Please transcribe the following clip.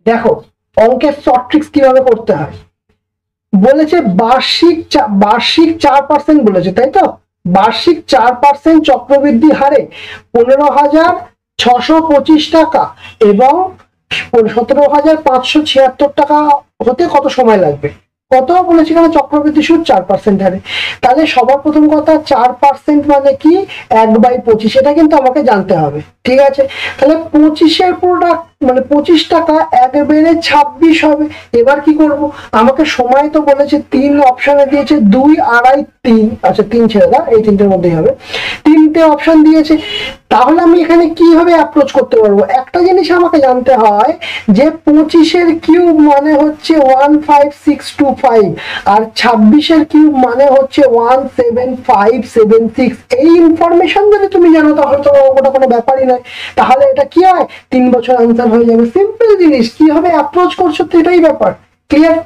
দেখো অঙ্কের short tricks কিভাবে করতে হয়। বলেছে বার্ষিক 4% বলেছে, তাই তো? বার্ষিক 4% চক্রবৃদ্ধি হারে 15,625 টাকা এবং 17,576 টাকা হতে কত সময় লাগবে? কত বলেছে এখানে? চক্রবৃদ্ধি সুদ 4% হারে। তাহলে সবার প্রথম কথা 4% মানে কি? 1/25, এটা কিন্তু আমাকে জানতে হবে, ঠিক আছে? তাহলে 25-এর পুরোটা মানে 25 টাকা 1 বেড়ে 26 হবে। এবার কি করব? আমাকে সময় তো বলেছে 3 অপশনে দিয়েছে, 2, 2.5, 3। আচ্ছা 3 ছেড়ে দাও, এই 3টের মধ্যেই হবে। 3টে অপশন দিয়েছে, তাহলে আমি এখানে কিভাবে অ্যাপ্রোচ করতে পারবো? একটা জিনিস আমাকে জানতে হয় যে 25-এর কিউব মানে হচ্ছে 15625 আর 26-এর কিউব মানে হচ্ছে 17576। এই ইনফরমেশন যদি তুমি জানো তাহলে তো ওটা কোনো ব্যাপারই নয়। তাহলে এটা কি হয়? 3 বছর আনসার হয়ে যাবে। সিম্পল জিনিস, কিভাবে অ্যাপ্রোচ করছো এটাই ব্যাপার। ক্লিয়ার?